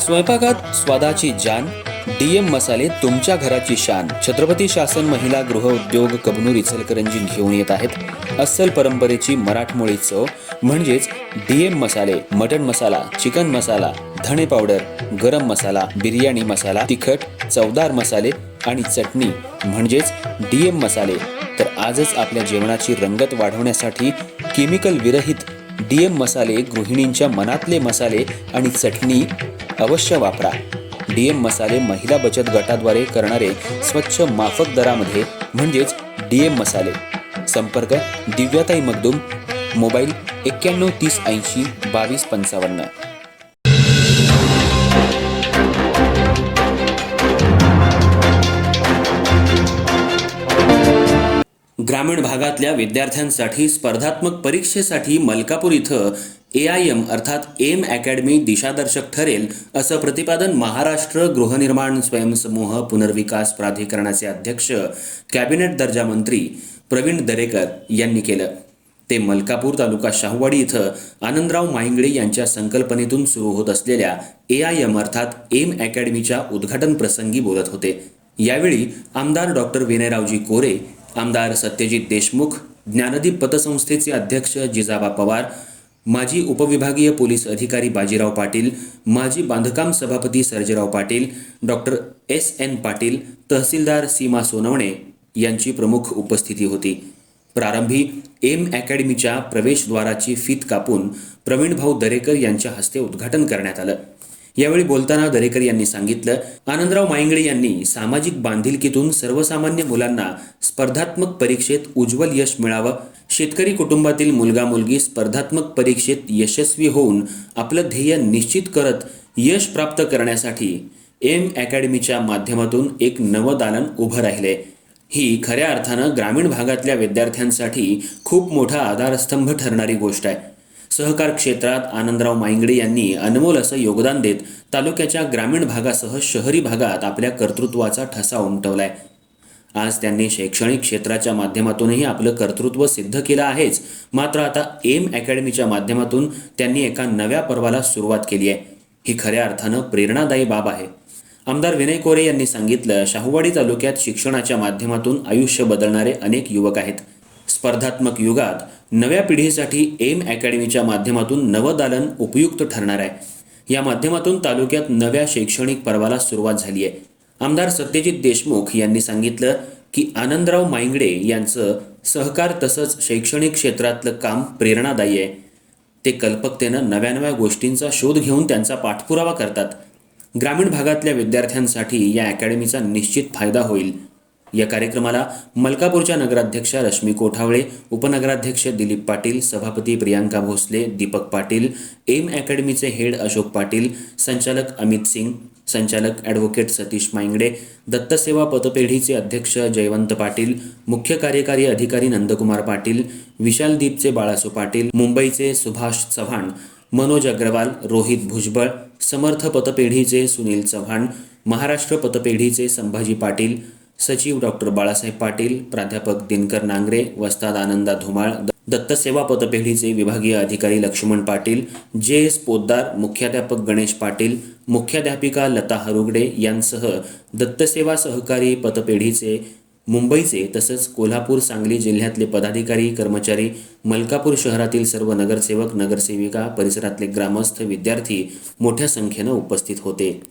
स्वयंपाकात स्वादाची जान, डीएम मसाले तुमच्या घराची शान. छत्रपती शासन महिला गृह उद्योग कबनूर इचलकरंजी घेऊन येत आहेत अस्सल परंपरेची मराठमोळी चव म्हणजेच डीएम मसाले. मटन मसाला, चिकन मसाला, धणे पावडर, गरम मसाला, बिर्याणी मसाला, तिखट चवदार मसाले आणि चटणी म्हणजेच डीएम मसाले. तर आजच आपल्या जेवणाची रंगत वाढवण्यासाठी केमिकल विरहित डीएम मसाले, गृहिणींच्या मनातले मसाले आणि चटणी अवश्य वापरा. डीएम मसाले महिला बचत गटाद्वारे करणारे स्वच्छ माफक दरामध्ये म्हणजेच डीएम मसाले. संपर्क दिव्याताई मगदूम, मोबाईल 91 30 80 22 55. ग्रामीण भागातल्या विद्यार्थ्यांसाठी स्पर्धात्मक परीक्षेसाठी मलकापूर इथं AIM अर्थात एम अकॅडमी दिशादर्शक ठरेल असं प्रतिपादन महाराष्ट्र गृहनिर्माण स्वयंसमूह पुनर्विकास प्राधिकरणाचे अध्यक्ष कॅबिनेट दर्जा मंत्री प्रवीण दरेकर यांनी केलं. ते मलकापूर तालुका शाहूवाडी इथं आनंदराव माईंगळे यांच्या संकल्पनेतून सुरू होत असलेल्या AIM अर्थात एम अकॅडमीच्या उद्घाटन प्रसंगी बोलत होते. यावेळी आमदार डॉक्टर विनयरावजी कोरे, आमदार सत्यजित देशमुख, ज्ञानदीप पतसंस्थेचे अध्यक्ष जिजाबा पवार, माजी उपविभागीय पोलीस अधिकारी बाजीराव पाटील, माजी बांधकाम सभापती सर्जेराव पाटील, डॉक्टर SN पाटील, तहसीलदार सीमा सोनवणे यांची प्रमुख उपस्थिती होती. प्रारंभी एम अकॅडमीच्या प्रवेशद्वाराची फीत कापून प्रवीणभाऊ दरेकर यांच्या हस्ते उद्घाटन करण्यात आलं. यावेळी बोलताना दरेकर यांनी सांगितलं, आनंदराव माईंगळे यांनी सामाजिक बांधिलकीतून सर्वसामान्य मुलांना स्पर्धात्मक परीक्षेत उज्ज्वल यश मिळावं, शेतकरी कुटुंबातील मुलगा मुलगी स्पर्धात्मक परीक्षेत यशस्वी होऊन आपलं ध्येय निश्चित करत यश प्राप्त करण्यासाठी एम अकॅडमीच्या माध्यमातून एक नवं दालन उभं राहिले. ही खऱ्या अर्थानं ग्रामीण भागातल्या विद्यार्थ्यांसाठी खूप मोठा आधारस्तंभ ठरणारी गोष्ट आहे. सहकार क्षेत्रात आनंदराव माईंगळे यांनी अनमोल असं योगदान देत तालुक्याच्या ग्रामीण भागासह शहरी भागात आपल्या कर्तृत्वाचा ठसा उमटवलाय. आज त्यांनी शैक्षणिक क्षेत्राच्या माध्यमातूनही आपलं कर्तृत्व सिद्ध केलं आहेच, मात्र आता एम अकॅडमीच्या माध्यमातून त्यांनी एका नव्या पर्वाला सुरुवात केली आहे. ही खऱ्या अर्थानं प्रेरणादायी बाब आहे. आमदार विनय कोरे यांनी सांगितलं, शाहूवाडी तालुक्यात शिक्षणाच्या माध्यमातून आयुष्य बदलणारे अनेक युवक आहेत. स्पर्धात्मक युगात नव्या पिढीसाठी एम अकॅडमीच्या माध्यमातून नवं दालन उपयुक्त ठरणार आहे. या माध्यमातून तालुक्यात नव्या शैक्षणिक पर्वाला सुरुवात झाली आहे. आमदार सत्यजित देशमुख यांनी सांगितलं की आनंदराव माईंगळे यांचं सहकार तसंच शैक्षणिक क्षेत्रातलं काम प्रेरणादायी आहे. ते कल्पकतेनं नव्या नव्या गोष्टींचा शोध घेऊन त्यांचा पाठपुरावा करतात. ग्रामीण भागातल्या विद्यार्थ्यांसाठी या अकॅडमीचा निश्चित फायदा होईल. या कार्यक्रमाला मलकापूरच्या नगराध्यक्षा रश्मी कोठावळे, उपनगराध्यक्ष दिलीप पाटील, सभापती प्रियांका भोसले, दीपक पाटील, एम अकॅडमीचे हेड अशोक पाटील, संचालक अमित सिंग, संचालक ॲडव्होकेट सतीश माईंगडे, दत्तसेवा पतपेढीचे अध्यक्ष जयवंत पाटील, मुख्य कार्यकारी अधिकारी नंदकुमार पाटील, विशालदीपचे बाळासू पाटील, मुंबईचे सुभाष चव्हाण, मनोज अग्रवाल, रोहित भुजबळ, समर्थ पतपेढीचे सुनील चव्हाण, महाराष्ट्र पतपेढीचे संभाजी पाटील, सचिव डॉक्टर बाळासाहेब पाटील, प्राध्यापक दिनकर नांगरे, वस्ताद आनंदा धुमाळ, दत्तसेवा पतपेढीचे विभागीय अधिकारी लक्ष्मण पाटील, JS पोद्दार, मुख्याध्यापक गणेश पाटील, मुख्याध्यापिका लता हरुगडे यांसह दत्तसेवा सहकारी पतपेढीचे मुंबईचे तसंच कोल्हापूर, सांगली जिल्ह्यातले पदाधिकारी, कर्मचारी, मलकापूर शहरातील सर्व नगरसेवक, नगरसेविका, परिसरातले ग्रामस्थ, विद्यार्थी मोठ्या संख्येनं उपस्थित होते.